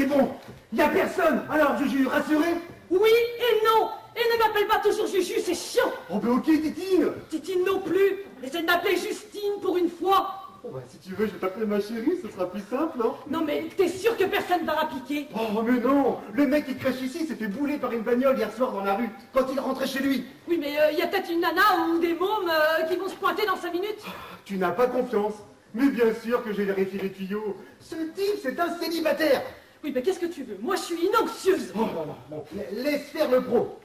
c'est bon. Il n'y a personne. Alors, Juju, rassuré? Oui et non. Et ne m'appelle pas toujours Juju, c'est chiant. Oh, ben ok, Titine. Titine non plus. Essaie de m'appeler Justine pour une fois. Oh, bah, si tu veux, je vais t'appeler ma chérie, ce sera plus simple, hein. Non mais t'es sûr que personne va rappliquer? Oh, mais non. Le mec qui crèche ici s'est fait bouler par une bagnole hier soir dans la rue, quand il rentrait chez lui. Oui, mais il y a peut-être une nana ou des mômes qui vont se pointer dans 5 minutes. Tu n'as pas confiance. Mais bien sûr que j'ai vérifié les tuyaux. Ce type, c'est un célibataire. Oui, mais qu'est-ce que tu veux? Moi, je suis une anxieuse. Oh, bon, laisse faire le pro.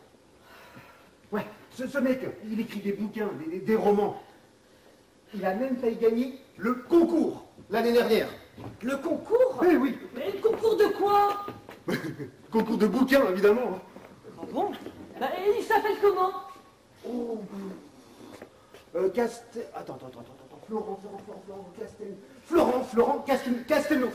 Ouais, ce mec, il écrit des bouquins, des romans. Il a même failli gagner le concours l'année dernière. Le concours? Eh oui. Mais le concours de quoi? Concours de bouquins, évidemment. Ah bon? Bah, et il s'appelle comment? Oh, Attends. Florent Castelnau,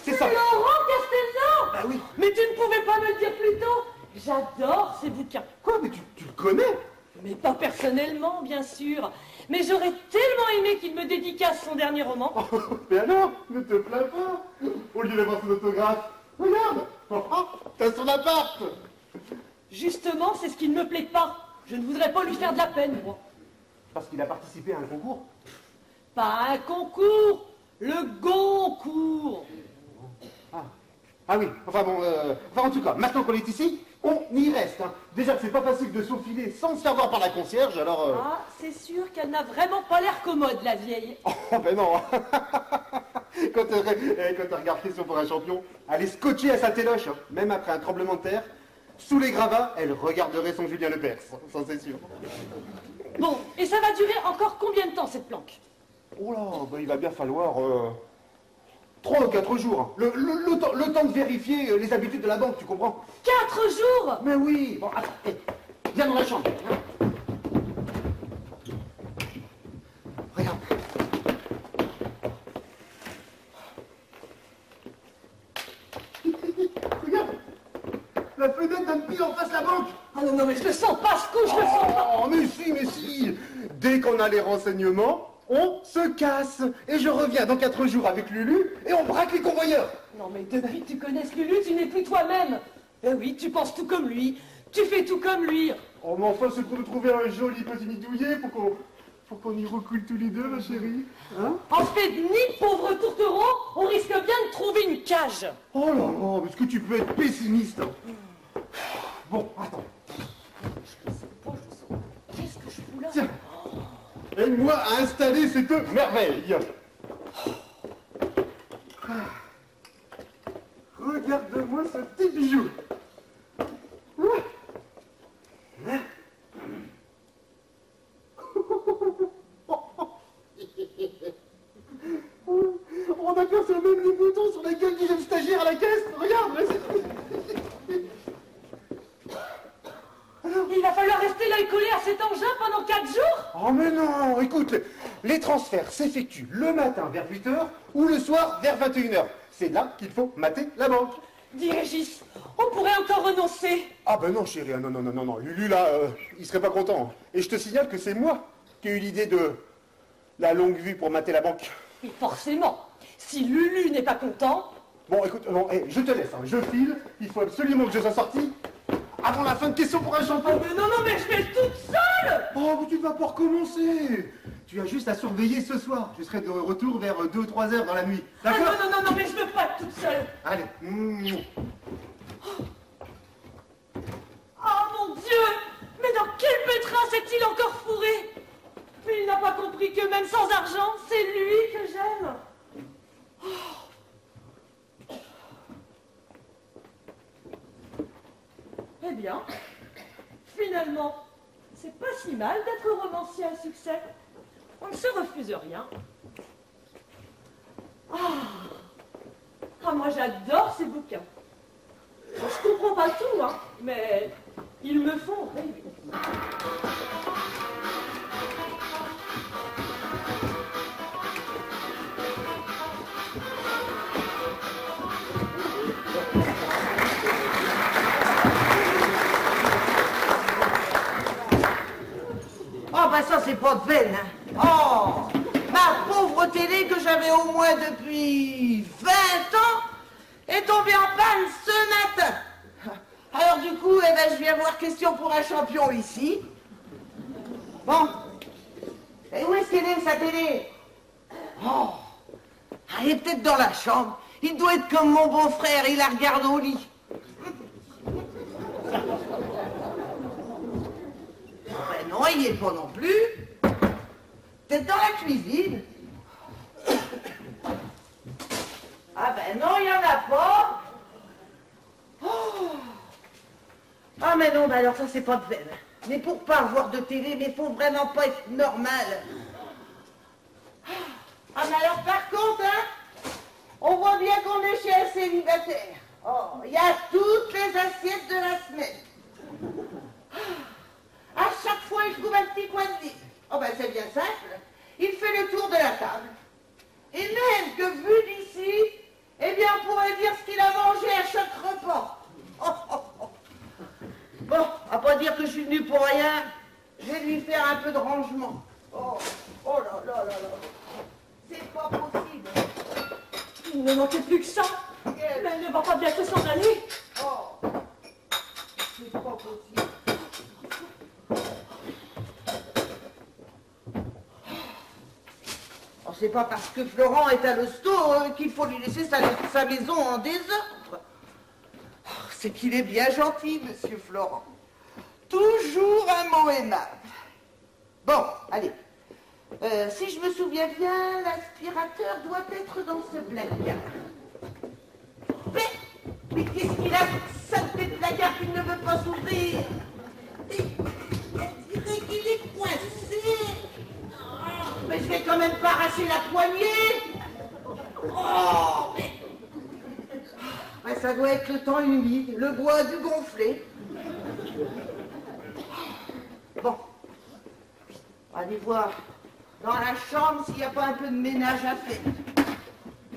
c'est ça. Florent Castelnau? Bah oui. Mais tu ne pouvais pas me le dire plus tôt. J'adore ces bouquins. Quoi, mais tu le connais? Mais pas personnellement, bien sûr. Mais j'aurais tellement aimé qu'il me dédicace son dernier roman. Oh, mais alors, ne te plains pas. Au lieu d'avoir son autographe, regarde, t'as son appart. Justement, c'est ce qui ne me plaît pas. Je ne voudrais pas lui faire de la peine, moi. Parce qu'il a participé à un concours. Pas un concours, le Goncourt. Ah oui, enfin en tout cas, maintenant qu'on est ici, on y reste. Hein. Déjà que c'est pas facile de s'enfiler sans se faire voir par la concierge, alors... Ah, c'est sûr qu'elle n'a vraiment pas l'air commode, la vieille. Oh, ben non. Quand elle regarde Question pour un champion, elle est scotchée à sa téloche, hein. Même après un tremblement de terre. Sous les gravats, elle regarderait son Julien Lepers, ça c'est sûr. Bon, et ça va durer encore combien de temps, cette planque? Oh là, ben il va bien falloir 3 ou 4 jours. Hein. Le temps de vérifier les habitudes de la banque, tu comprends? 4 jours? Mais oui. Bon, attends, viens dans la chambre. Hein. Regarde. Regarde. La fenêtre donne pile en face la banque. Ah non, mais je le sens pas, ce coup, je le sens pas. Oh, mais si. Dès qu'on a les renseignements, on se casse. Et je reviens dans 4 jours avec Lulu et on braque les convoyeurs. Non, mais depuis que tu connais Lulu, tu n'es plus toi-même. Eh oui, tu penses tout comme lui. Tu fais tout comme lui. Oh, mais enfin, c'est pour nous trouver un joli petit nid douillet pour qu'on y recoule tous les deux, ma chérie. Hein? En fait, ni pauvre tourtereau, on risque bien de trouver une cage. Oh là là, mais est-ce que tu peux être pessimiste? Hein? Bon, attends. Je le sens pas, je le sens pas. Qu'est-ce que je fous là? Tiens, aide-moi à installer cette merveille. Regarde-moi ce petit bijou. On aperçoit même les boutons sur la gueule du jeune stagiaire à la caisse. Regarde, Il va falloir rester l'œil collé à cet engin pendant 4 jours? Oh mais non, écoute, les transferts s'effectuent le matin vers 8h ou le soir vers 21h. C'est là qu'il faut mater la banque. Dis Régis, on pourrait encore renoncer. Ah ben non chérie, non. Lulu là, il serait pas content. Et je te signale que c'est moi qui ai eu l'idée de la longue vue pour mater la banque. Et forcément, si Lulu n'est pas content... Bon écoute, je te laisse, hein, je file, il faut absolument que je sois sorti avant la fin de Question pour un champion. Mais non, mais je fais toute seule. Oh, mais tu ne vas pas recommencer. Tu as juste à surveiller ce soir. Je serai de retour vers 2 ou 3 heures dans la nuit. D'accord? Ah non, mais je veux pas être toute seule. Allez. Oh mon Dieu! Mais dans quel pétrin s'est-il encore fourré? Mais il n'a pas compris que même sans argent, c'est lui que j'aime. Eh bien, finalement, c'est pas si mal d'être romancier à succès. On ne se refuse rien. Moi j'adore ces bouquins. Je comprends pas tout, hein, mais ils me font rêver. Oh, bah ça, c'est pas de peine. Hein. Oh, ma pauvre télé que j'avais au moins depuis 20 ans, est tombé en panne ce matin. Alors du coup, eh ben, je viens voir question pour un champion ici. Bon. Et où est-ce qu'elle est, sa télé? Oh, elle est peut-être dans la chambre. Il doit être comme mon beau-frère, il la regarde au lit. Ben non, il n'y est pas non plus. Peut-être dans la cuisine. Ah ben non, il n'y en a pas. Oh. Ah mais non, ben alors ça c'est pas de veine. Mais pour pas avoir de télé, mais faut vraiment pas être normal. Ah mais alors par contre, hein, on voit bien qu'on est chez un célibataire. Oh, il y a toutes les assiettes de la semaine. À chaque fois, il trouve un petit coin de vide. Oh ben c'est bien simple. Il fait le tour de la table. Et même que vu d'ici, eh bien on pourrait dire ce qu'il a mangé à chaque repas. Oh, oh, oh. Bon, à pas dire que je suis venu pour rien. Je vais lui faire un peu de rangement. Oh, oh là là là là. C'est pas possible. Il ne manquait plus que ça. Mais elle ne va pas bientôt s'en aller. Oh, c'est pas possible. Oh, c'est pas parce que Florent est à l'hosto qu'il faut lui laisser sa maison en désordre. Oh, c'est qu'il est bien gentil, monsieur Florent. Toujours un mot aimable. Bon, allez. Si je me souviens bien, l'aspirateur doit être dans ce placard. Mais qu'est-ce qu'il a, ce saleté de placard qu'il ne veut pas s'ouvrir? On dirait qu'il est coincé. Mais je vais quand même pas arracher la poignée. Oh, mais ça doit être le temps humide, le bois du gonflé. Bon, on va aller voir dans la chambre s'il n'y a pas un peu de ménage à faire.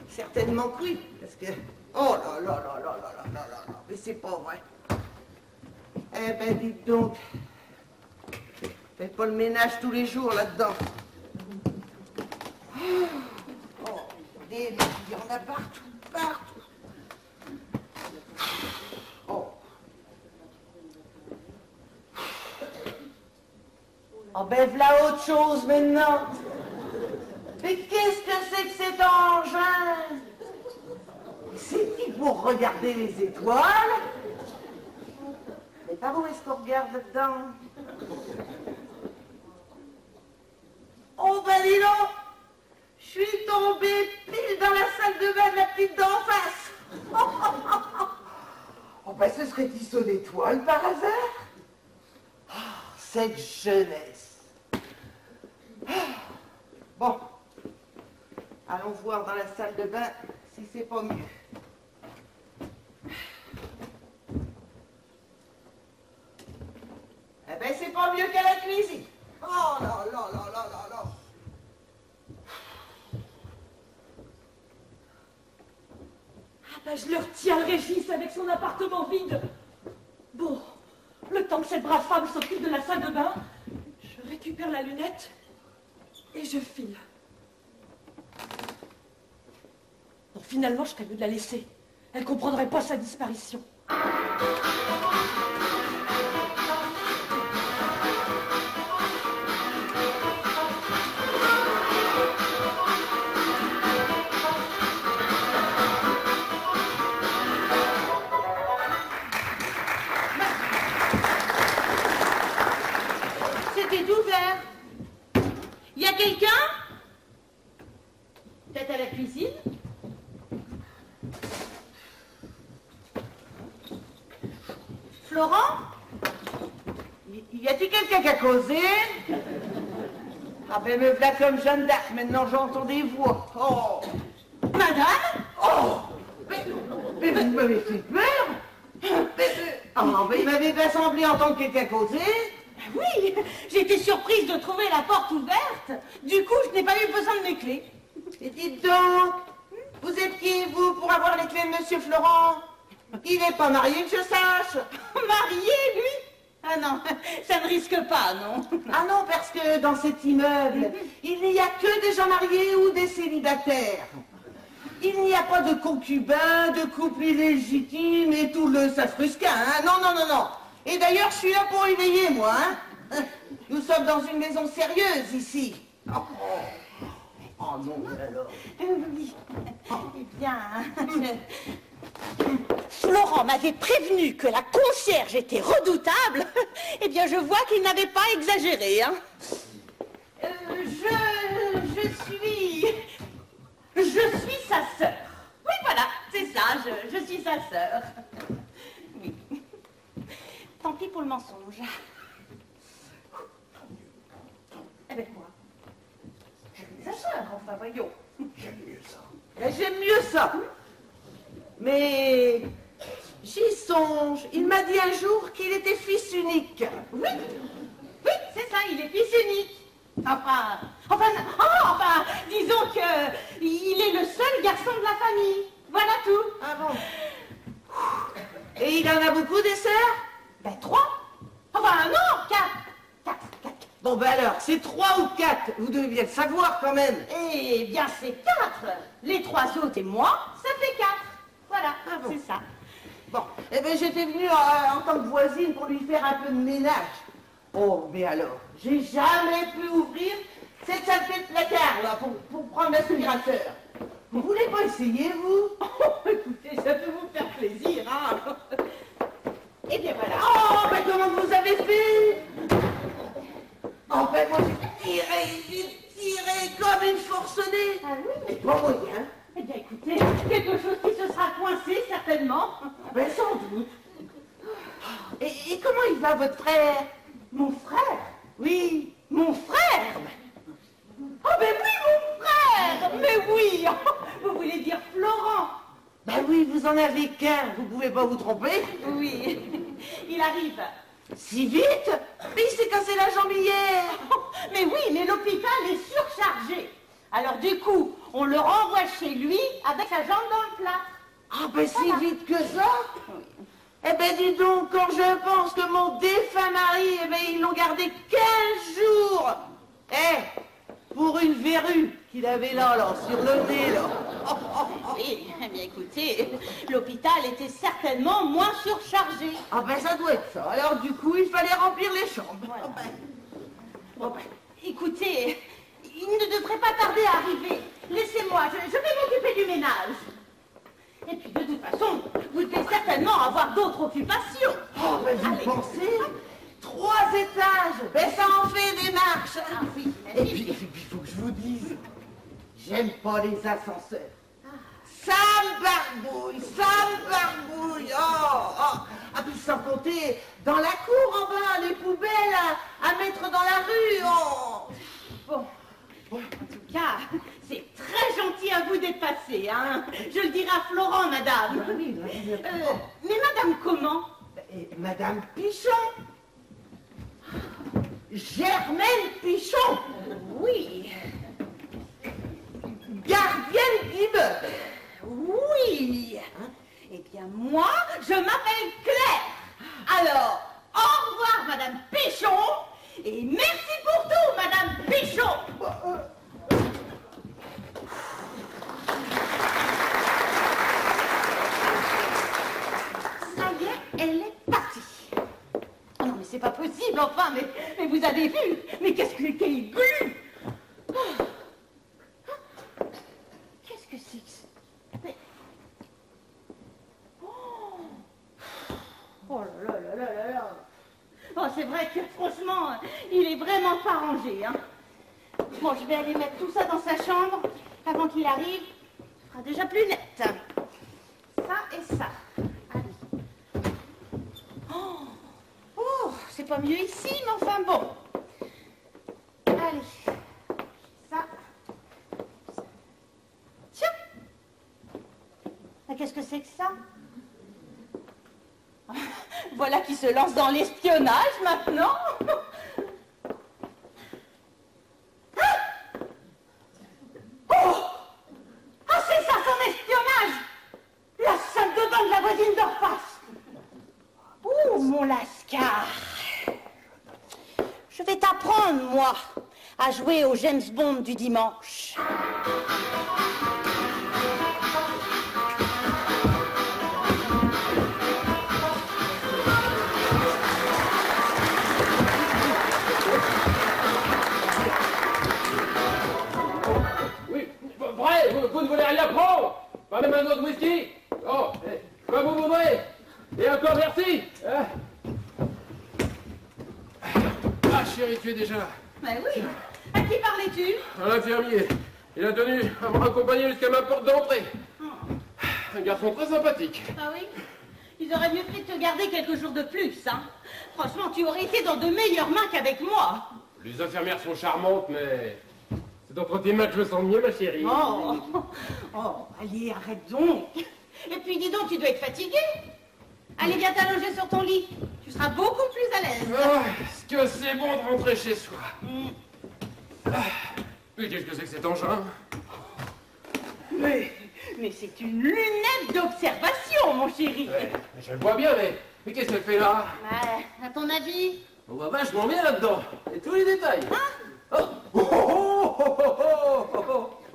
Certainement que oui, parce que... Oh là là là là là là là là là, mais c'est pas vrai. Eh ben dites donc, faites pas le ménage tous les jours là-dedans. Oh, il y en a partout, partout. Oh. Oh ben voilà autre chose maintenant. Mais qu'est-ce que c'est que cet engin? C'est-il pour regarder les étoiles? Mais par où est-ce qu'on regarde là-dedans? Oh ben dis donc, je suis tombée pile dans la salle de bain de la petite d'en face. Oh ben ce serait tissot d'étoiles par hasard? Oh, cette jeunesse. Bon, allons voir dans la salle de bain si c'est pas mieux. Eh ben c'est pas mieux qu'à la cuisine. Oh là là là là là là. Ah ben je le retiens, le Régis, avec son appartement vide. Bon, le temps que cette brave femme s'occupe de la salle de bain, je récupère la lunette et je file. Bon, finalement, je serais mieux de la laisser. Elle comprendrait pas sa disparition. C'était ouvert. Il y a quelqu'un? Peut-être à la cuisine? Florent? Y a-t-il quelqu'un qui a causé? Ah ben me voilà comme Jeanne d'Arc, maintenant j'entends des voix. Oh! Madame? Oh! Mais vous m'avez fait peur! Mais il m'avait bien semblé entendre quelqu'un causer. Oui, j'ai été surprise de trouver la porte ouverte. Du coup, je n'ai pas eu besoin de mes clés. Et dites donc, vous êtes qui, vous, pour avoir les clés de Monsieur Florent? Il n'est pas marié, que je sache. Marié, lui? Ah non, ça ne risque pas, non. Ah non, parce que dans cet immeuble, il n'y a que des gens mariés ou des célibataires. Il n'y a pas de concubin, de couple illégitime et tout le safrusquin, hein. Non, non, non, non. Et d'ailleurs, je suis là pour éveiller, moi, hein. Nous sommes dans une maison sérieuse, ici. Oh, oh non, mais alors. Oui. Eh bien, Florent m'avait prévenu que la concierge était redoutable. Eh bien, je vois qu'il n'avait pas exagéré, hein. Je suis sa sœur. Oui, voilà, c'est ça, je suis sa sœur. Oui. Tant pis pour le mensonge. Eh bien, quoi? Sa sœur, enfin, voyons. J'aime mieux ça. J'aime mieux ça. Mais j'y songe. Il m'a dit un jour qu'il était fils unique. Oui, oui, c'est ça, il est fils unique. Enfin, disons que il est le seul garçon de la famille. Voilà tout. Ah bon? Et il en a beaucoup des sœurs? Ben, 3. Enfin, non, 4. Bon, ben alors, c'est 3 ou 4. Vous devez bien le savoir quand même. Eh bien, c'est 4. Les 3 autres et moi, ça fait 4. Voilà, bon. c'est ça. Bon, eh bien, j'étais venue en tant que voisine pour lui faire un peu de ménage. Oh, mais alors, j'ai jamais pu ouvrir cette saleté de placard, là, pour prendre l'aspirateur. Vous voulez pas essayer, vous? Oh, écoutez, ça peut vous faire plaisir, hein. Eh bien, voilà. Oh, mais comment vous avez fait? Oh, ben moi, j'ai tiré comme une forcenée. Ah oui? Mais pas moyen. Eh bien, écoutez, quelque chose qui se sera coincé, certainement. Ben, sans doute. Et comment il va, votre frère? Mon frère? Oui. Mon frère? Oh, ben oui, mon frère! Mais oui! Vous voulez dire Florent? Ben oui, vous en avez qu'un, vous pouvez pas vous tromper. Oui, il arrive. Si vite? Mais il s'est cassé la jambe hier. Mais oui, mais l'hôpital est surchargé. Alors du coup, on le renvoie chez lui avec sa jambe dans le plâtre. Ah ben si vite que ça? Eh ben dis donc, quand je pense que mon défunt mari, eh ben ils l'ont gardé 15 jours. Pour une verrue qu'il avait là, sur le nez, là. Oui, eh bien écoutez, l'hôpital était certainement moins surchargé. Ah ben ça doit être ça. Alors du coup, il fallait remplir les chambres. Voilà. Bon ben. Écoutez, il ne devrait pas tarder à arriver. Laissez-moi, je vais m'occuper du ménage. Et puis de toute façon, vous devez certainement avoir d'autres occupations. Oh ben vous Allez. pensez? 3 étages, ben ça en fait des marches. Ah oui, Et puis, il faut que je vous dise, j'aime pas les ascenseurs. Ça me barbouille, ça me barbouille. Oh. Ah puis sans compter, dans la cour en bas, les poubelles à mettre dans la rue. Oh. Bon, en tout cas, c'est très gentil à vous d'être passé, hein. Je le dirai à Florent, madame. Oui, Mais madame comment? Et Madame Pichon. Germaine Pichon. Oui. Gardienne d'immeuble. Oui. Eh bien, moi, je m'appelle Claire. Alors, au revoir, madame Pichon. Et merci pour tout, madame Pichon. Ça y est, elle est partie. Oh non, mais c'est pas possible, enfin, mais vous avez vu? Mais qu'est-ce que quel glu! Oh. Qu'est-ce que c'est que ça? Mais... Oh là là là là là là! Oh, c'est vrai que franchement, il est vraiment pas rangé, hein. Bon, je vais aller mettre tout ça dans sa chambre avant qu'il arrive. Ce sera déjà plus net. Ça et ça. Allez. Oh, c'est pas mieux ici, mais enfin bon. Allez. Ça. Tiens. Mais qu'est-ce que c'est que ça? Voilà qui se lance dans l'espionnage maintenant. Oh! Ah, c'est ça son espionnage! La salle de bain de la voisine d'en face. Oh, mon lascar. Je vais t'apprendre, moi, à jouer au James Bond du dimanche. vous ne voulez rien prendre? Pas même un autre whisky? Oh, quoi vous voudrez? Et encore merci. Ah, chérie, tu es déjà là. Mais oui. À qui parlais-tu? À l'infirmier. Il a tenu à me raccompagner jusqu'à ma porte d'entrée. Un garçon très sympathique. Ah oui? Ils auraient mieux fait de te garder quelques jours de plus, hein. Franchement, tu aurais été dans de meilleures mains qu'avec moi. Les infirmières sont charmantes, mais c'est entre tes mains que je me sens mieux, ma chérie. Oh, allez, arrête donc. Et puis dis donc, tu dois être fatiguée. Allez, viens t'allonger sur ton lit. Tu seras beaucoup plus à l'aise. Ah, est-ce que c'est bon de rentrer chez soi? Mais qu'est-ce que c'est que cet engin? Mais c'est une lunette d'observation, mon chéri. Ouais, je le vois bien, mais qu'est-ce qu'elle fait là? À ton avis? On voit vachement bien là-dedans. Et tous les détails. Hein? Oh.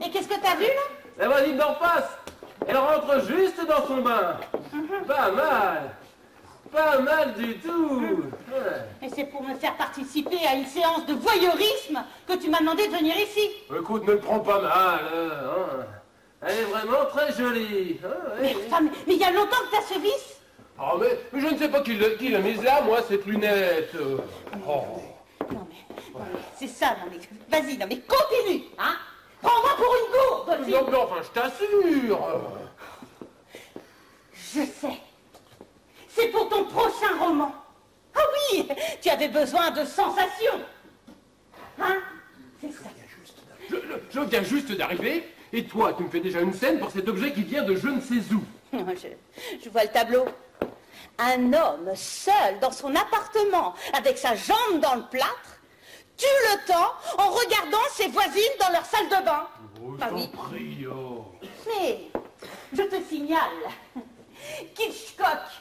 Et qu'est-ce que t'as vu, là? La voisine d'en face, elle rentre juste dans son bain. Pas mal. Pas mal du tout. Et c'est pour me faire participer à une séance de voyeurisme que tu m'as demandé de venir ici. Écoute, ne le prends pas mal. Hein. Elle est vraiment très jolie. Mais il y a longtemps que t'as ce vice. Oh, mais je ne sais pas qui l'a mise là, moi, cette lunette. Non mais, c'est ça, non mais, vas-y, non mais continue, hein. Prends-moi pour une gourde, Non, mais enfin, je t'assure. Je sais. C'est pour ton prochain roman. Ah oui, tu avais besoin de sensations. Hein? C'est ça. Je viens juste d'arriver, et toi, tu me fais déjà une scène pour cet objet qui vient de je ne sais où. Je vois le tableau. Un homme seul dans son appartement, avec sa jambe dans le plâtre, tue le temps en regardant ses voisines dans leur salle de bain. Oh, Ah je oui. t'en prie, oh. Mais je te signale qu'Hitchcock,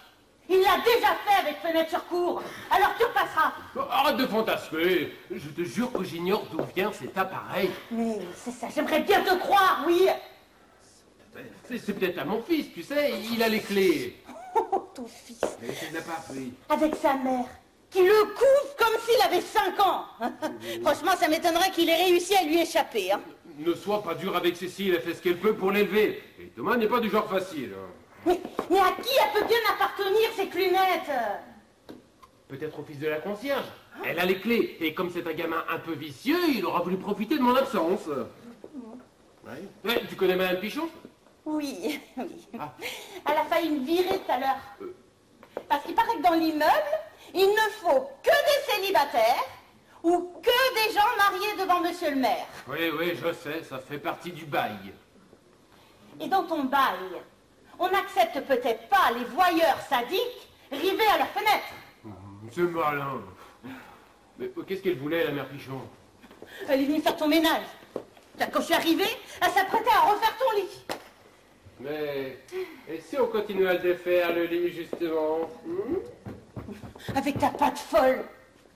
il l'a déjà fait avec Fenêtre sur cour. Alors tu repasseras. Arrête de fantasmer. Je te jure que j'ignore d'où vient cet appareil. Mais c'est ça, j'aimerais bien te croire, oui. C'est peut-être à mon fils, tu sais, il a les clés. Oh, ton fils. Mais il n'a pas appris. Avec sa mère, qui le couvre comme s'il avait 5 ans. Franchement, ça m'étonnerait qu'il ait réussi à lui échapper. Hein. Ne sois pas dur avec Cécile, elle fait ce qu'elle peut pour l'élever. Et Thomas n'est pas du genre facile. Mais à qui elle peut bien appartenir, cette lunette? Peut-être au fils de la concierge. Elle a les clés. Et comme c'est un gamin un peu vicieux, il aura voulu profiter de mon absence. Ouais, tu connais Madame Pichon? Oui. Ah. Elle a failli me virer tout à l'heure. Parce qu'il paraît que dans l'immeuble, il ne faut que des célibataires ou que des gens mariés devant monsieur le maire. Oui, je sais, ça fait partie du bail. Et dans ton bail, on n'accepte peut-être pas les voyeurs sadiques rivés à leurs fenêtres. C'est malin. Mais qu'est-ce qu'elle voulait, la mère Pichon? Elle est venue faire ton ménage. Quand je suis arrivée, elle s'apprêtait à refaire ton lit. Mais... Et si on continue à le défaire, le lit, justement? Avec ta patte folle.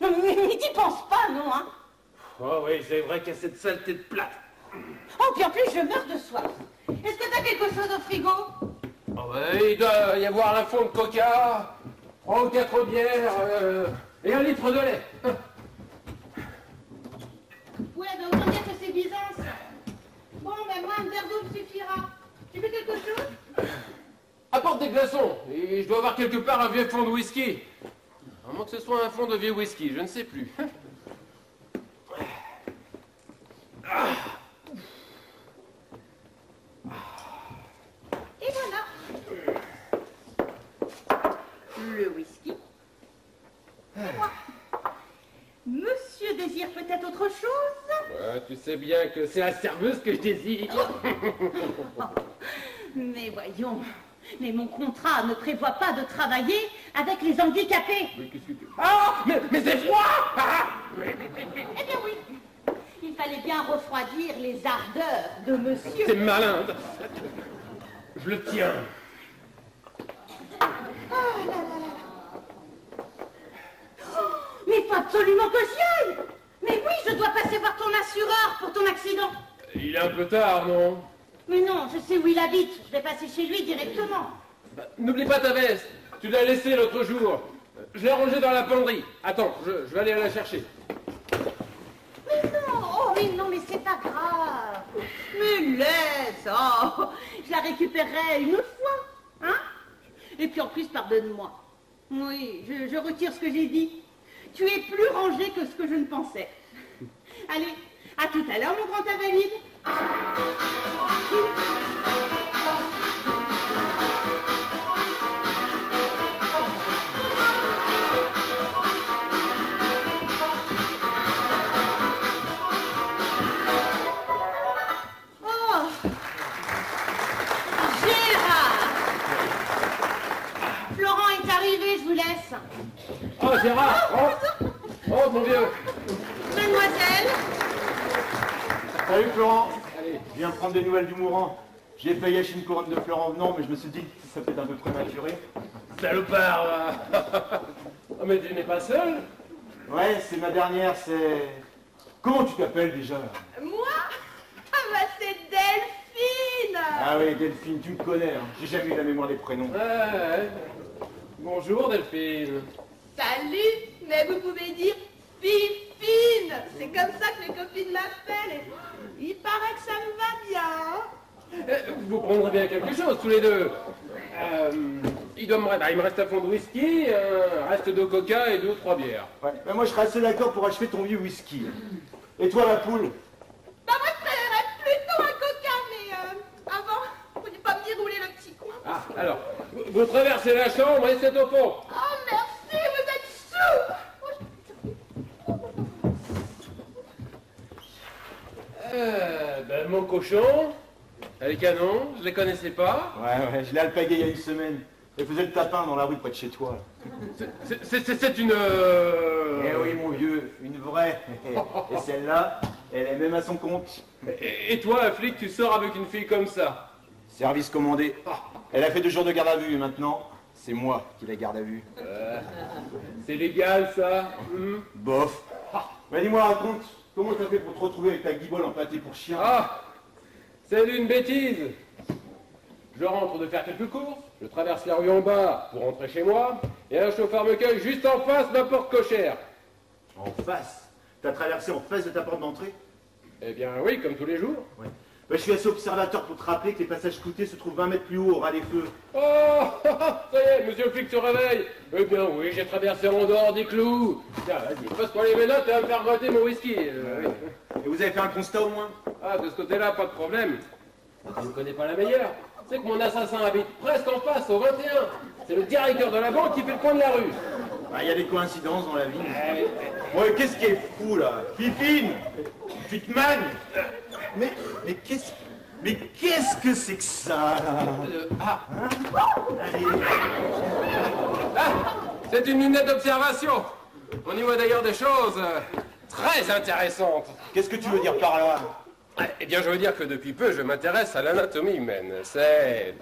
Non, mais t'y penses pas, non, hein? Oh oui, c'est vrai qu'il y a cette saleté de plate. Oh, puis en plus, je meurs de soif. Est-ce que t'as quelque chose au frigo? Oh ouais, il doit y avoir un fond de coca, 3 ou 4 bières, et 1 litre de lait. Ouais, ben autant dire que c'est Byzance. Bon, ben moi, un verre d'eau me suffira. Tu veux quelque chose? Apporte des glaçons, et je dois avoir quelque part un vieux fond de whisky. À moins que ce soit un fond de vieux whisky, je ne sais plus. Et voilà. Le whisky. Et moi. Monsieur désire peut-être autre chose? Ouais, tu sais bien que c'est la serveuse que je désire. Mais voyons, mais mon contrat ne prévoit pas de travailler avec les handicapés. Mais qu'est-ce que tu... Ah, mais c'est froid. Eh bien oui, il fallait bien refroidir les ardeurs de monsieur. C'est malin. Je le tiens. Mais il faut absolument que j'y aille. Mais oui, je dois passer voir ton assureur pour ton accident. Il est un peu tard, non? Mais non, je sais où il habite. Je vais passer chez lui directement. Bah, n'oublie pas ta veste. Tu l'as laissée l'autre jour. Je l'ai rangée dans la penderie. Attends, je vais aller la chercher. Mais non, oh mais non, mais c'est pas grave. Mais tu laisses. Oh, je la récupérerai une autre fois. Hein? Et puis en plus, pardonne-moi. Oui, je retire ce que j'ai dit. Tu es plus rangé que ce que je ne pensais. Allez, à tout à l'heure, mon grand invalide. Oh, Gérard! Florent est arrivé, je vous laisse. Oh, Gérard! Oh, mon vieux! Mademoiselle? Salut Florent. Allez, je viens prendre des nouvelles du mourant. J'ai failli acheter une couronne de fleurs en venant, mais je me suis dit que ça peut être un peu prématuré. Salopard, là! Oh, mais tu n'es pas seul? Ouais, c'est ma dernière, c'est... Comment tu t'appelles déjà? Moi? Ah bah c'est Delphine! Ah oui, Delphine, tu me connais, hein. J'ai jamais eu la mémoire des prénoms. Ouais. Bonjour, Delphine. Salut! Mais vous pouvez dire Fifine! C'est comme ça que les copines m'appellent. Il paraît que ça me va bien. Vous prendrez bien quelque chose, tous les deux. Il me reste un fond de whisky, un reste de coca et 2 ou 3 bières. Ouais, mais moi je serais assez d'accord pour achever ton vieux whisky. Et toi la poule? Bah moi je préférerais plutôt un coca, mais avant, vous pouvez pas me dérouler le petit coin. Ah, alors, vous traversez la chambre et c'est au fond. Oh merci, vous êtes chou! Mon cochon, les canons, je les connaissais pas. Ouais, je l'ai alpagué il y a une semaine. Elle faisait le tapin dans la rue près de chez toi. C'est une... Eh oui mon vieux, une vraie. Et celle-là, elle est même à son compte. Et toi, un flic, tu sors avec une fille comme ça? Service commandé. Elle a fait 2 jours de garde à vue et maintenant, c'est moi qui la garde à vue. C'est légal, ça? Bof. Mais dis-moi, raconte, comment t'as fait pour te retrouver avec ta guibole en pâté pour chien? Ah, c'est une bêtise. Je rentre de faire quelques courses, je traverse la rue en bas pour rentrer chez moi, et un chauffeur me cueille juste en face de ma porte cochère. En face? T'as traversé en face de ta porte d'entrée? Eh bien oui, comme tous les jours. Ouais. Bah, je suis assez observateur pour te rappeler que les passages cloutés se trouvent 20 mètres plus haut au ras des feux. Oh, ça y est, monsieur le flic se réveille. Eh bien oui, j'ai traversé en dehors des clous. Tiens, vas-y, passe-moi les menottes et va me faire gratter mon whisky. Oui. Et vous avez fait un constat au moins? Ah, de ce côté-là, pas de problème. Je ne connais pas la meilleure. C'est que mon assassin habite presque en face, au 21. C'est le directeur de la banque qui fait le coin de la rue. Ah, il y a des coïncidences dans la vie. Ouais, qu'est-ce qui est fou là? Fifine, tu te mannes? Mais qu'est-ce que c'est que ça là? Allez. Ah, c'est une lunette d'observation. On y voit d'ailleurs des choses très intéressantes. Qu'est-ce que tu veux dire par là? Eh bien, je veux dire que depuis peu, je m'intéresse à l'anatomie humaine. C'est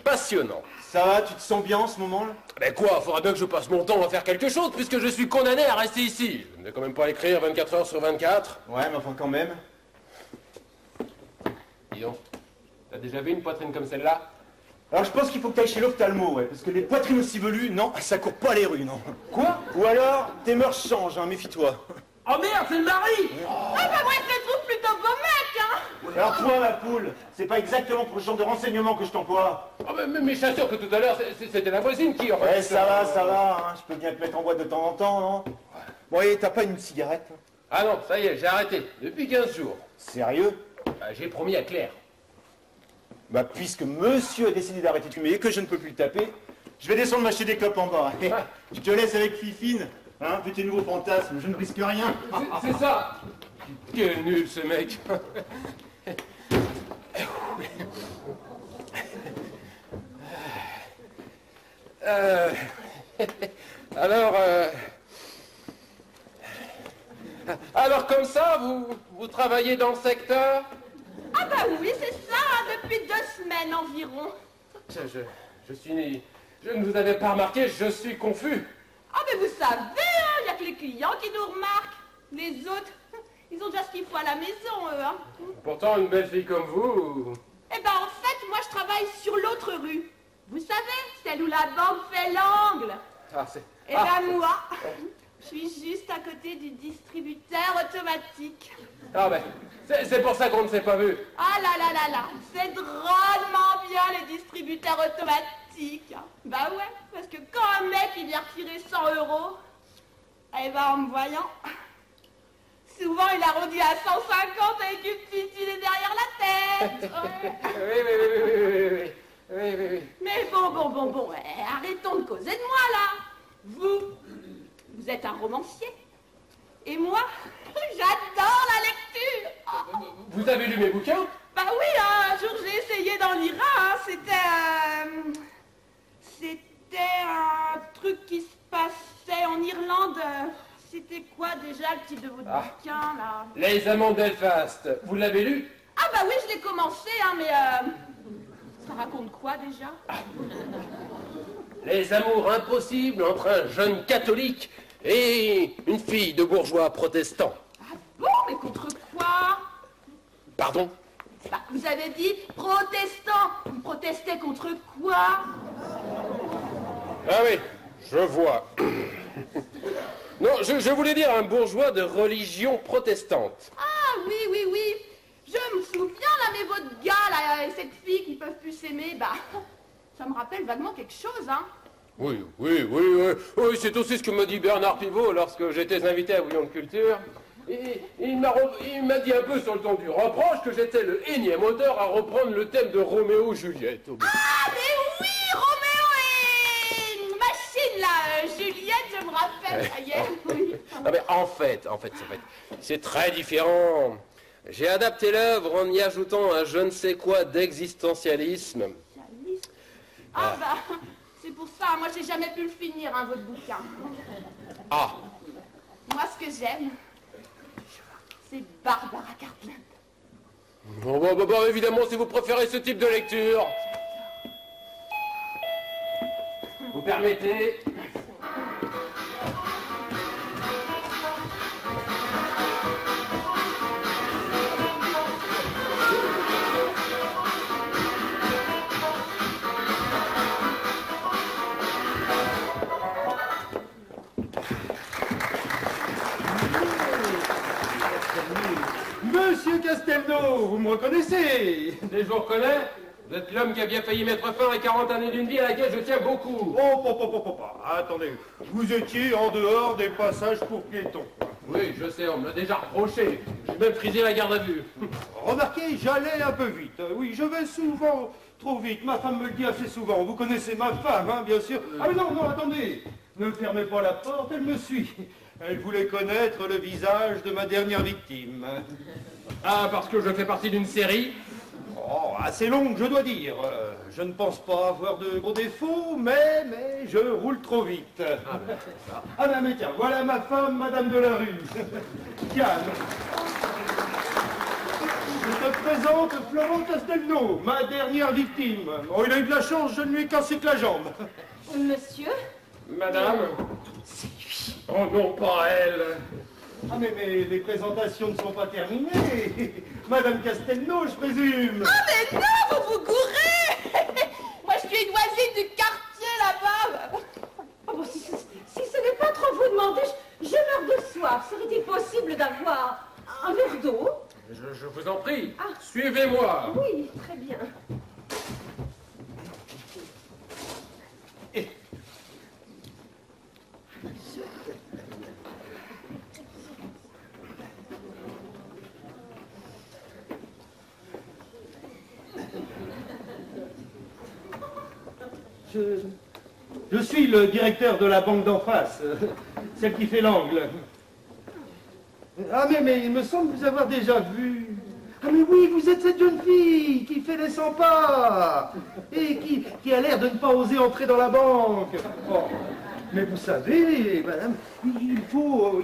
passionnant. Ça va, tu te sens bien en ce moment là? Mais quoi, faudra bien que je passe mon temps à faire quelque chose, puisque je suis condamné à rester ici. Je ne vais quand même pas écrire 24 heures sur 24. Ouais, mais enfin quand même. Dis donc, t'as déjà vu une poitrine comme celle-là? Alors je pense qu'il faut que tu ailles chez l'ophtalmo, ouais, parce que les poitrines aussi velues, non, ça court pas les rues, non. Quoi? Ou alors, tes mœurs changent, hein, méfie-toi. Oh merde, c'est le mari! Ah bah moi je le trouve plutôt beau mec, hein! Alors toi, ma poule, c'est pas exactement pour ce genre de renseignements que je t'emploie. Oh, mais je t'assure que tout à l'heure, c'était la voisine qui... Ouais, ça va, hein, je peux bien te mettre en boîte de temps en temps, non? Bon, et t'as pas une cigarette? Ah non, ça y est, j'ai arrêté, depuis 15 jours. Sérieux? Bah, j'ai promis à Claire. Bah, puisque monsieur a décidé d'arrêter de fumer et que je ne peux plus le taper, je vais descendre m'acheter des clopes en bas. Je te laisse avec Fifine, hein, puis tes nouveaux fantasmes, je ne risque rien. C'est ça! Quel nul, ce mec! Alors comme ça, vous travaillez dans le secteur? Ah bah oui, c'est ça, hein, depuis 2 semaines environ. Je ne vous avais pas remarqué, je suis confus. Ah mais vous savez, il n'y a que les clients qui nous remarquent. Les autres, ils ont déjà ce qu'il faut à la maison, eux. Hein. Pourtant, une belle fille comme vous... Eh ben en fait, moi je travaille sur l'autre rue. Vous savez, celle où la banque fait l'angle. Ah, c'est... Eh ben moi, je suis juste à côté du distributeur automatique. Ah ben, c'est pour ça qu'on ne s'est pas vu. Ah là là là là, c'est drôlement bien les distributeurs automatiques. Bah ouais, parce que quand un mec il vient retirer 100 €, eh ben en me voyant, souvent il arrondit à 150 avec une petite idée derrière la tête. Ouais. Oui. Mais bon, arrêtons de causer de moi là. Vous êtes un romancier. Et moi, j'adore la lecture. Vous avez lu mes bouquins? Bah oui, un jour j'ai essayé d'en lire un. C'était un truc qui se passait en Irlande. C'était quoi déjà le titre de votre bouquin là? Les Amants de Belfast. Vous l'avez lu? Ah bah oui, je l'ai commencé, hein, mais ça raconte quoi déjà? Les amours impossibles entre un jeune catholique et une fille de bourgeois protestant. Ah bon, mais contre quoi? Pardon? Bah, vous avez dit protestant. Vous protestez contre quoi? Ah oui, je vois. Non, je voulais dire un bourgeois de religion protestante. Ah oui. Je me souviens là, mais votre gars là et cette fille qui peuvent plus s'aimer, bah, ça me rappelle vaguement quelque chose, hein. Oui, c'est aussi ce que me dit Bernard Pivot lorsque j'étais invité à Bouillon de Culture. Et il m'a dit un peu sur le ton du reproche que j'étais le énième auteur à reprendre le thème de Roméo et Juliette. Ah mais oui, Roméo et machine là, Juliette, je me rappelle, ça y est, oui. Ah mais en fait, c'est très différent. J'ai adapté l'œuvre en y ajoutant un je ne sais quoi d'existentialisme. Ah bah, c'est pour ça, moi j'ai jamais pu le finir, hein, votre bouquin. Ah. Moi ce que j'aime, c'est Barbara Cartland. Bon, évidemment, si vous préférez ce type de lecture. Vous permettez? Monsieur Castelnau, vous me reconnaissez? Je vous reconnais? Vous êtes l'homme qui a bien failli mettre fin à 40 années d'une vie à laquelle je tiens beaucoup. Oh, attendez, vous étiez en dehors des passages pour piétons. Oui, je sais, on me l'a déjà reproché. J'ai même frisé la garde à vue. Remarquez, j'allais un peu vite. Oui, je vais souvent trop vite. Ma femme me le dit assez souvent. Vous connaissez ma femme, hein, bien sûr. Ah mais non, attendez. Ne fermez pas la porte, elle me suit. Elle voulait connaître le visage de ma dernière victime. Ah, parce que je fais partie d'une série? Oh, assez longue, je dois dire. Je ne pense pas avoir de gros défauts, mais je roule trop vite. Ah ben, mais tiens, voilà ma femme, Madame de la Rue. Calme. Je te présente Florent Castelnau, ma dernière victime. Oh, il a eu de la chance, je ne lui ai cassé que la jambe. Monsieur? Madame? Oh non, pas elle. Ah mais les présentations ne sont pas terminées. Madame Castelnau, je présume. Ah mais non, vous vous gourrez. Moi je suis une voisine du quartier là-bas. Oh, bon, si ce n'est pas trop vous demander, je meurs de soif. Serait-il possible d'avoir un verre d'eau? Je vous en prie, suivez-moi. Oui, très bien. Je suis le directeur de la banque d'en face, celle qui fait l'angle. Ah mais il me semble vous avoir déjà vu. Ah mais oui, vous êtes cette jeune fille qui fait les 100 pas et qui a l'air de ne pas oser entrer dans la banque. Oh, mais vous savez, madame, il faut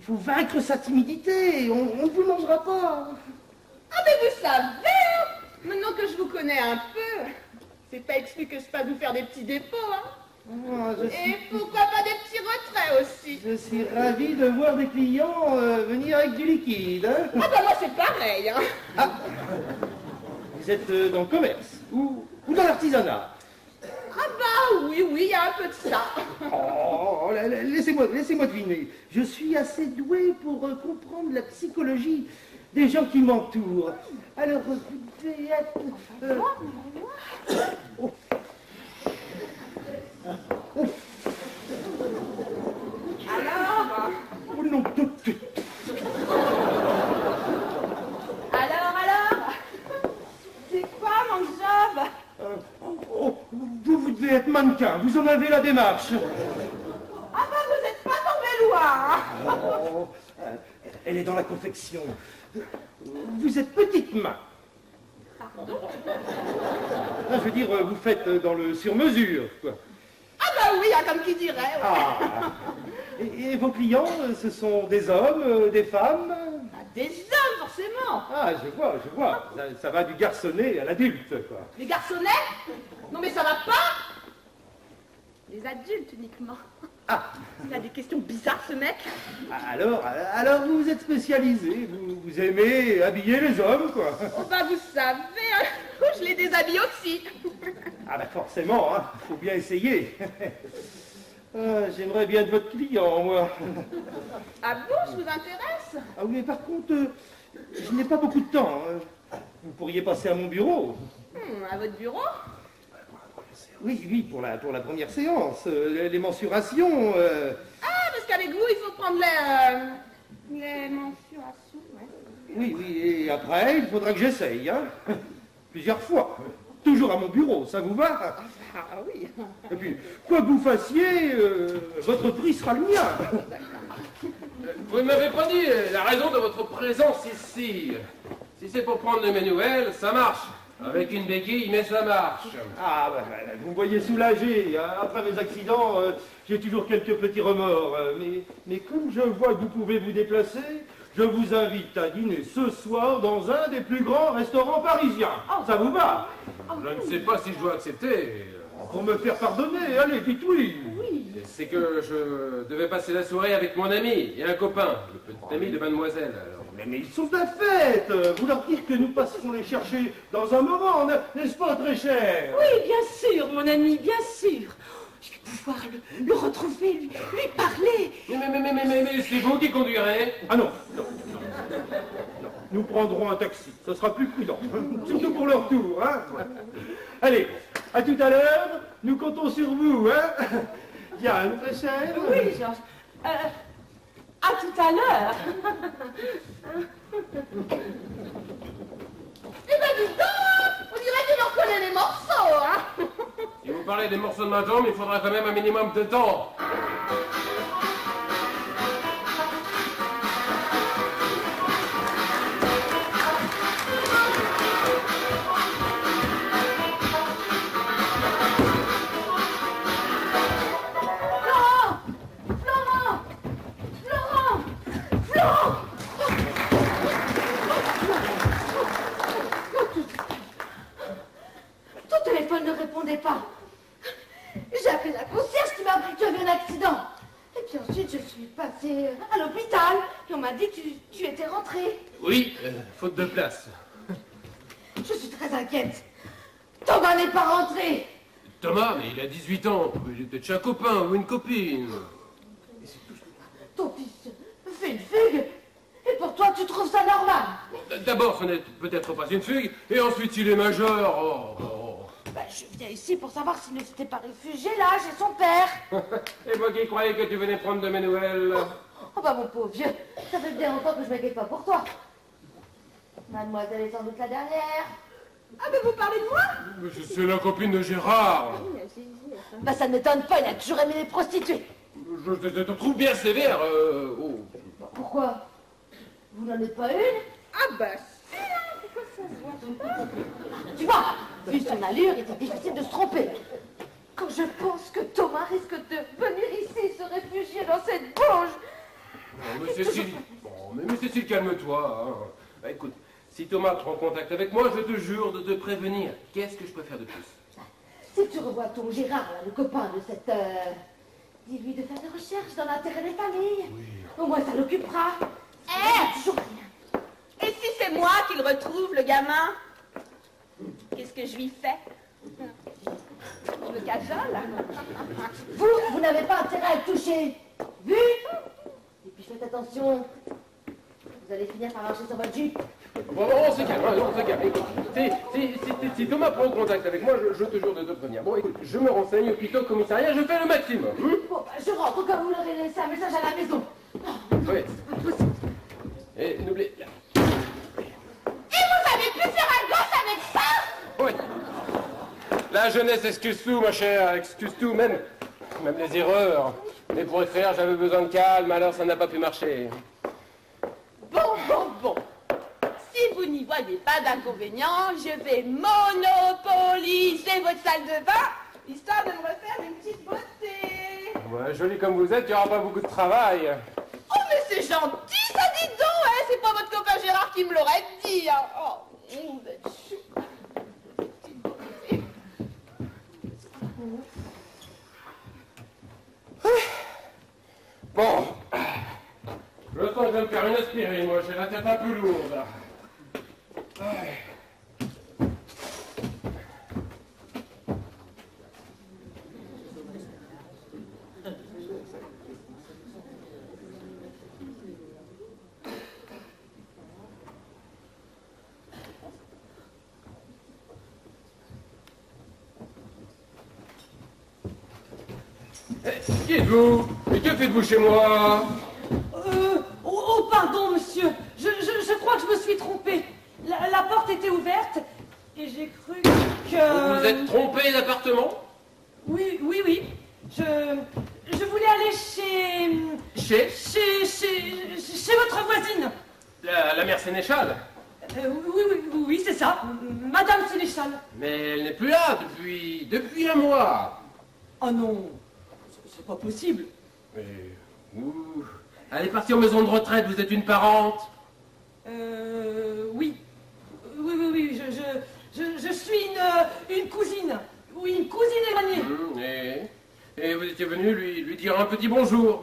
vaincre sa timidité, on ne vous mangera pas. Ah mais vous savez, maintenant que je vous connais un peu, c'est pas exclu que je fasse vous faire des petits dépôts, hein. Oh, Et pourquoi pas des petits retraits aussi. Je suis ravi de voir des clients venir avec du liquide. Hein. Ah bah moi c'est pareil, hein. Ah. Vous êtes dans le commerce ou dans l'artisanat? Ah bah oui, il y a un peu de ça. Oh, laissez-moi deviner. Je suis assez doué pour comprendre la psychologie des gens qui m'entourent. Alors, vous devez être... Oh. Oh. Alors Oh non, Alors c'est quoi mon job? vous devez être mannequin, vous en avez la démarche. Ah bah vous n'êtes pas tombé loin, hein. Oh, elle est dans la confection. Vous êtes petite main. Pardon? Je veux dire, vous faites dans le sur-mesure, quoi. Ah bah oui, hein, comme qui dirait. Ouais. Ah. Et vos clients, ce sont des hommes, des femmes? Ah, des hommes, forcément. Ah, je vois. Ça va du garçonnet à l'adulte, quoi. Les garçonnets? Non mais ça va pas. Les adultes uniquement. Ah. Il a des questions bizarres, ce mec. Alors vous êtes spécialisé, vous aimez habiller les hommes, quoi. Oh bah vous savez, hein, je les déshabille aussi. Ah bah forcément, hein, faut bien essayer. J'aimerais bien être votre client, moi. Ah bon, je vous intéresse? Ah oui, mais par contre, je n'ai pas beaucoup de temps. Vous pourriez passer à mon bureau. À votre bureau? Oui, pour la première séance. Les mensurations... Ah, parce qu'avec vous, il faut prendre les mensurations, ouais. Oui, et après, il faudra que j'essaye, hein. Plusieurs fois. Toujours à mon bureau, ça vous va? Ah oui. Et puis, quoi que vous fassiez, votre prix sera le mien. Vous ne m'avez pas dit la raison de votre présence ici. Si c'est pour prendre de mes nouvelles, ça marche. Avec une béquille, mais ça marche. Ah, vous me voyez soulagé. Après mes accidents, j'ai toujours quelques petits remords. Mais comme je vois que vous pouvez vous déplacer, je vous invite à dîner ce soir dans un des plus grands restaurants parisiens. Ça vous va? Je ne sais pas si je dois accepter. Pour me faire pardonner, allez, dites oui. C'est que je devais passer la soirée avec mon ami et un copain, le petit ami de mademoiselle. Alors. Mais ils sont de la fête. Vous leur dire que nous passerons les chercher dans un moment, n'est-ce pas, très cher? Oui, bien sûr, mon ami, bien sûr. Je vais pouvoir le retrouver, lui parler. Mais c'est vous qui conduirez? Ah non. Nous prendrons un taxi, ce sera plus prudent. Surtout pour leur tour, hein. Allez, à tout à l'heure, nous comptons sur vous, hein. Diane, très chère. Oui, Georges. À tout à l'heure. Eh ben dis donc, on dirait qu'il en reconnaît les morceaux, hein. Si vous parlez des morceaux de ma jambe, il faudra quand même un minimum de temps. Ton téléphone ne répondait pas. J'ai appelé la concierge qui m'a appris que tu avais un accident. Et puis ensuite, je suis passée à l'hôpital. Et on m'a dit que tu étais rentrée. Oui, faute de place. Je suis très inquiète. Thomas n'est pas rentré. Thomas, mais il a 18 ans. Il est peut-être chez un copain ou une copine. Ton fils fait une fugue. Et pour toi, tu trouves ça normal? D'abord, ce n'est peut-être pas une fugue, et ensuite, il est majeur. Ben, je viens ici pour savoir s'il ne s'était pas réfugié là, chez son père. Et moi qui croyais que tu venais prendre de mes nouvelles. Oh bah mon pauvre vieux, ça fait bien longtemps que je m'inquiète pas pour toi. Mademoiselle est sans doute la dernière. Ah mais vous parlez de moi? Mais c'est la copine de Gérard. Bah ça ne m'étonne pas, il a toujours aimé les prostituées. Je te trouve bien sévère. Pourquoi? Vous n'en êtes pas une? Ah bah si, hein, pourquoi ça se voit? Tu vois, vu son allure, il était difficile de se tromper. Quand je pense que Thomas risque de venir ici se réfugier dans cette bouge. Non, mais Cécile, mais Cécile, calme-toi. Hein. Bah, écoute, si Thomas prend contact avec moi, je te jure de te prévenir. Qu'est-ce que je peux faire de plus? Si tu revois ton Gérard, là, le copain de cette... dis-lui de faire des recherches dans l'intérêt des familles. Oui. Au moins ça l'occupera. Toujours rien. Et si c'est moi qui le retrouve, le gamin? Qu'est-ce que je lui fais? Je me cajole. Vous n'avez pas intérêt à le toucher. Vu? Et puis faites attention. Vous allez finir par marcher sur votre jupe. Bon, on se calme, on se calme. Écoute, si Thomas prend contact avec moi, je te jure de te prévenir. Bon, écoute, je me renseigne plutôt au commissariat, je fais le maximum. Bon, bah, je rentre quand vous leur avez laissé un message à la maison. Oui. Et n'oubliez... Et vous avez pu faire un gosse avec ça? Oui. La jeunesse excuse tout, ma chère, excuse tout, même les erreurs. Mais pour écrire, j'avais besoin de calme, alors ça n'a pas pu marcher. Bon. Si vous n'y voyez pas d'inconvénient, je vais monopoliser votre salle de bain, histoire de me refaire une petite beauté. Ouais, jolie comme vous êtes, il n'y aura pas beaucoup de travail. Oh, mais c'est gentil, ça, dis donc, hein. C'est pas votre copain Gérard qui me l'aurait dit, hein. Oh, vous êtes chou. Petite beauté. Bon. Je sens que je vais me faire une aspirine, moi, j'ai la tête un peu lourde. Ouais. Qui êtes-vous? Et que faites-vous chez moi? Oh, pardon, monsieur. Je crois que je me suis trompée. La porte était ouverte et j'ai cru que... Vous êtes trompé d'appartement? Oui. Je voulais aller chez votre voisine. La mère Sénéchal? Oui, c'est ça. Madame Sénéchal. Mais elle n'est plus là depuis un mois. Oh non, c'est pas possible. Mais où? Elle est partie en maison de retraite, vous êtes une parente? Oui. Je suis une cousine. Oui, une cousine éloignée. Et vous étiez venu lui dire un petit bonjour.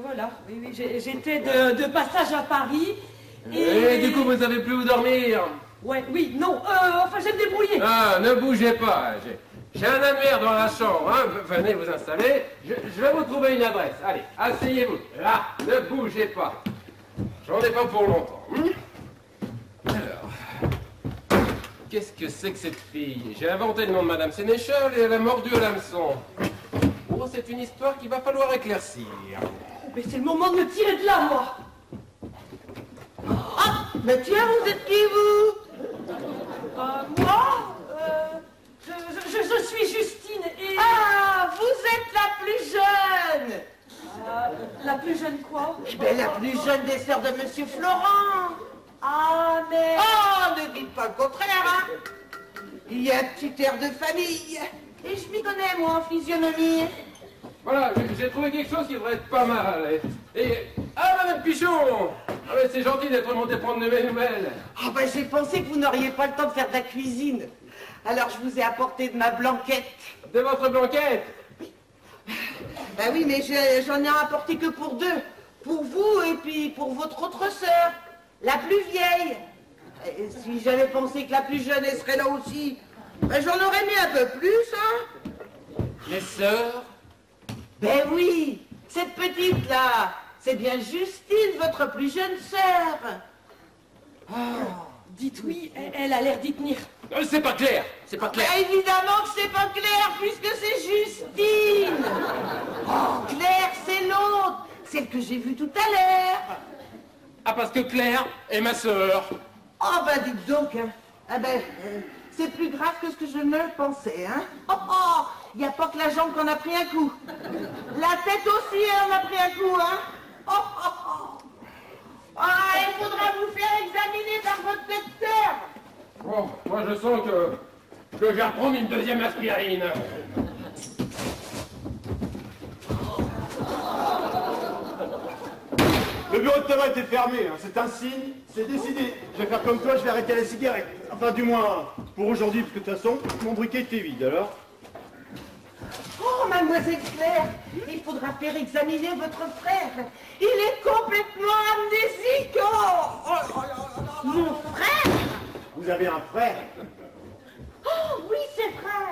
Voilà, oui, j'étais de passage à Paris. Et du coup, vous savez plus où dormir? Enfin, je vais me débrouiller. Ah, ne bougez pas. J'ai un annuaire dans la chambre, hein. Venez vous installer. Je vais vous trouver une adresse. Allez, asseyez-vous. Là, ne bougez pas. J'en ai pas pour longtemps. Alors, qu'est-ce que c'est que cette fille? J'ai inventé le nom de Madame Sénéchal et elle a mordu à l'hameçon. Oh, c'est une histoire qu'il va falloir éclaircir. Mais c'est le moment de me tirer de là, moi. Ah, mais tiens, vous êtes qui, vous? Moi je suis Justine et... Ah, vous êtes la plus jeune. La plus jeune quoi? Ben, la plus jeune des sœurs de Monsieur Florent. Ah, mais... Oh, ne dites pas le contraire, hein. Il y a un petit air de famille. Et je m'y connais, moi, en physionomie. Voilà, j'ai trouvé quelque chose qui devrait être pas mal. Ah, Madame Pichon! Ah, mais c'est gentil d'être monté prendre de mes nouvelles. Ah, ben, j'ai pensé que vous n'auriez pas le temps de faire de la cuisine. Alors, je vous ai apporté de ma blanquette. De votre blanquette? Ben oui, mais j'en ai apporté que pour deux. Pour vous et puis pour votre autre sœur, la plus vieille. Et si j'avais pensé que la plus jeune, elle serait là aussi, ben j'en aurais mis un peu plus, hein. Les sœurs? Ben oui, cette petite-là, c'est bien Justine, votre plus jeune sœur. Oh. Dites oui, elle a l'air d'y tenir. C'est pas clair, c'est pas clair. Ben évidemment que c'est pas Claire, puisque c'est Justine. Oh, Claire, c'est l'autre, celle que j'ai vue tout à l'heure. Ah, parce que Claire est ma sœur. Oh, ben dites donc, hein. Ah ben, c'est plus grave que ce que je ne le pensais, hein. Oh, il n'y a pas que la jambe qu'on a pris un coup. La tête aussi, elle en a pris un coup, hein. Ah, il faudra vous faire examiner par votre docteur. Bon, moi je sens que je vais reprendre une deuxième aspirine. Le bureau de tabac était fermé, hein. C'est un signe, c'est décidé. Je vais faire comme toi, je vais arrêter la cigarette. Enfin, du moins, pour aujourd'hui, parce que de toute façon, mon briquet était vide, alors. Oh, mademoiselle Claire, il faudra faire examiner votre frère. Il est complètement amnésique. Oh, mon frère. Vous avez un frère? Oh, oui, c'est vrai.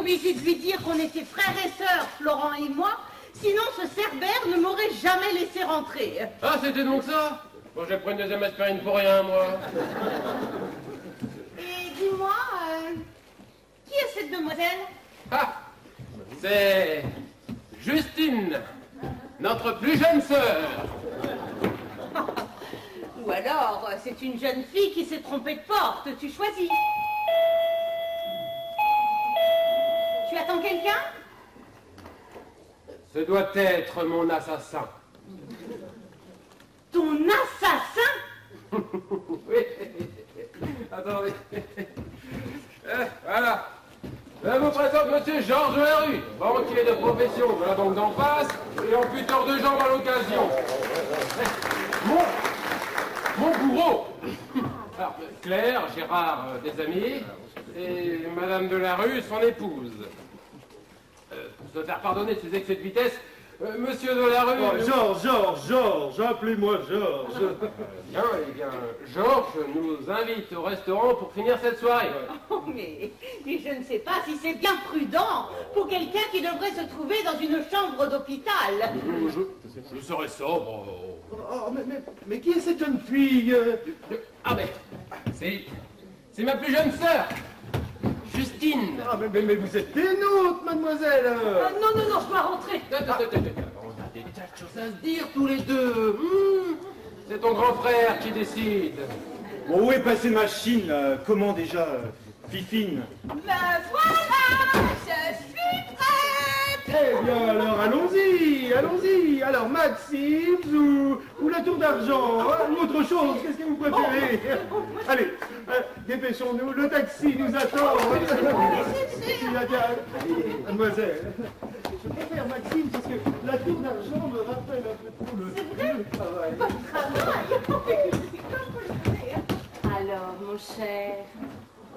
obligée de lui dire qu'on était frères et sœurs, Florent et moi, sinon ce cerbère ne m'aurait jamais laissé rentrer. Ah, c'était donc ça? Bon, je vais prendre une deuxième aspirine pour rien, moi. Et dis-moi, qui est cette demoiselle? Ah, c'est Justine, notre plus jeune sœur. Ou alors, c'est une jeune fille qui s'est trompée de porte, tu choisis. Tu attends quelqu'un? Ce doit être mon assassin. Ton assassin? Oui. Attendez. Voilà. Je vous présente monsieur Georges Larue, banquier de profession de la banque d'en face et amputeur de jambes à l'occasion. Mon bourreau. Alors, Claire, Gérard, des amis, et madame de Larue, son épouse. Pour se faire pardonner ces excès de vitesse, monsieur de Larue... Oh, Georges, appelez-moi Georges. Bien, eh bien, Georges nous invite au restaurant pour finir cette soirée. Oh, mais je ne sais pas si c'est bien prudent pour quelqu'un qui devrait se trouver dans une chambre d'hôpital. Je serai sobre. Oh, mais qui est cette jeune fille? Ah, mais c'est ma plus jeune sœur, Justine. Ah, mais vous êtes des nôtres, mademoiselle. Non, je dois rentrer. On a des tas de choses à se dire tous les deux. C'est ton grand frère qui décide. Bon, où est passée ma Chine, là? Comment déjà, Fifine? Ben voilà, je suis prête. Eh bien, alors, allons-y. Alors, Maxime ou la tour d'argent, hein, ou autre chose, qu'est-ce que vous préférez? Allez, dépêchons-nous, le taxi nous attend. Mademoiselle, je préfère Maxime parce que la tour d'argent me rappelle un peu trop le travail. Alors, mon cher,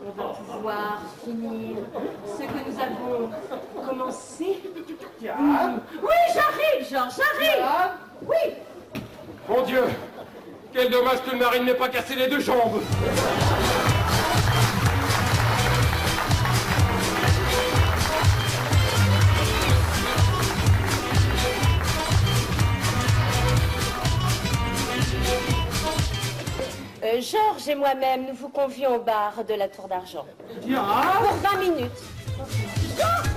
on va pouvoir finir ce que nous avons commencé. Oui, j'arrive, Georges, j'arrive. Oui. Mon Dieu, quel dommage que le mari n'ait pas cassé les deux jambes. Georges et moi-même, nous vous convions au bar de la Tour d'Argent. Bien. Pour 20 minutes. Georges,